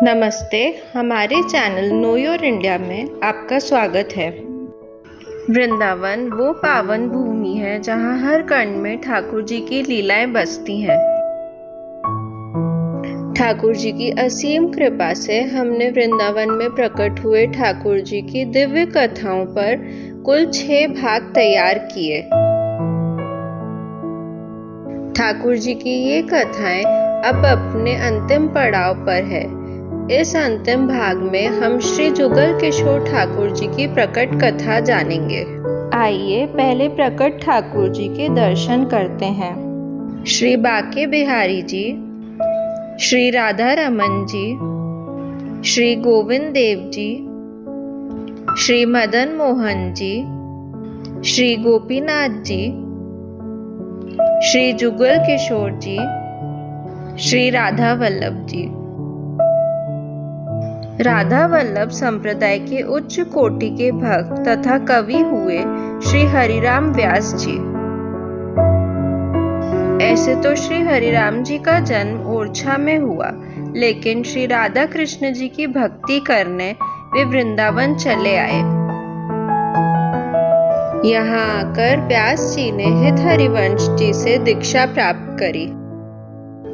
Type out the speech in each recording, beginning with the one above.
नमस्ते, हमारे channel know your India में आपका स्वागत है। वृंदावन वो पावन भूमि है जहाँ हर कण में ठाकुर जी की लीलाएं बसती हैं। ठाकुर जी की असीम कृपा से हमने वृंदावन में प्रकट हुए ठाकुर जी की दिव्य कथाओं पर कुल 6 भाग तैयार किए। ठाकुर जी की ये कथाएं अब अपने अंतिम पड़ाव पर है। इस अंतिम भाग में हम श्री जुगल किशोर ठाकुर जी की प्रकट कथा जानेंगे। आइए पहले प्रकट ठाकुर जी के दर्शन करते हैं। श्री बाके बिहारी जी, श्री राधा रमन जी, श्री गोविंद देव जी, श्री मदन मोहन जी, श्री गोपीनाथ जी, श्री जुगल किशोर जी, श्री राधा वल्लभ जी। राधा वल्लभ संप्रदाय के उच्च कोटि के भक्त तथा कवि हुए श्री हरिराम व्यास जी। ऐसे तो श्री हरिराम जी का जन्म ओरछा में हुआ, लेकिन श्री राधा कृष्ण जी की भक्ति करने वे वृंदावन चले आए। यहाँ आकर व्यास जी ने हित हरिवंश जी से दीक्षा प्राप्त करी।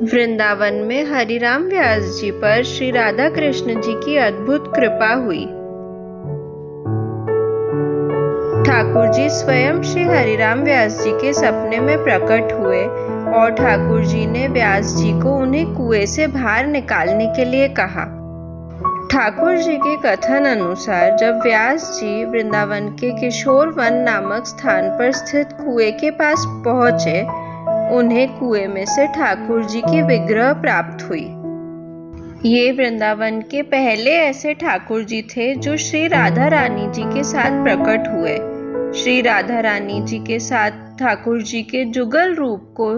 वृंदावन में हरिराम व्यास जी पर श्री राधा कृष्ण जी की अद्भुत कृपा हुई। ठाकुर जी स्वयं श्री हरिराम व्यास जी के सपने में प्रकट हुए और ठाकुर जी ने व्यास जी को उन्हें कुएं से बाहर निकालने के लिए कहा। ठाकुर जी के कथन अनुसार जब व्यास जी वृंदावन के किशोर वन नामक स्थान पर स्थित कुएं के पास पहुंचे, उन्हें कुएं में से ठाकुर जी की विग्रह प्राप्त हुई। ये वृंदावन के पहले ऐसे ठाकुर जी थे जो श्री राधा रानी जी के साथ प्रकट हुए। श्री राधा रानी जी के साथ ठाकुर जी के जुगल रूप को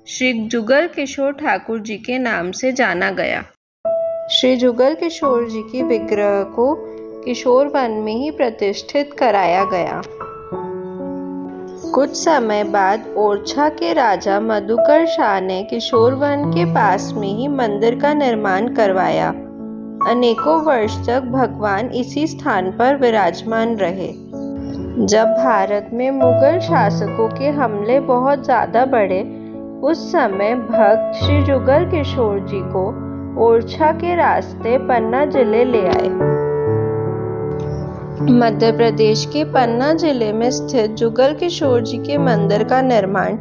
श्री जुगल किशोर ठाकुर जी के नाम से जाना गया। श्री जुगल किशोर जी की विग्रह को किशोर वन में ही प्रतिष्ठित कराया गया। कुछ समय बाद ओरछा के राजा मधुकर शाह ने किशोर वन के पास में ही मंदिर का निर्माण करवाया। अनेकों वर्ष तक भगवान इसी स्थान पर विराजमान रहे। जब भारत में मुगल शासकों के हमले बहुत ज्यादा बढ़े, उस समय भक्त श्री जुगल किशोर जी को ओरछा के रास्ते पन्ना जिले ले आए। मध्य प्रदेश के पन्ना जिले में स्थित जुगल किशोर जी के मंदिर का निर्माण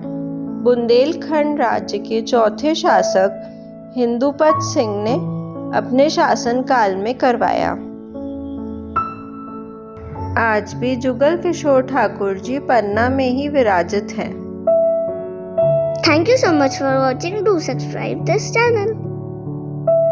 बुंदेलखंड राज्य के चौथे शासक हिंदुपत सिंह ने अपने शासनकाल में करवाया। आज भी जुगल किशोर ठाकुर जी पन्ना में ही विराजित हैं। Thank you so much for watching. Do subscribe this channel.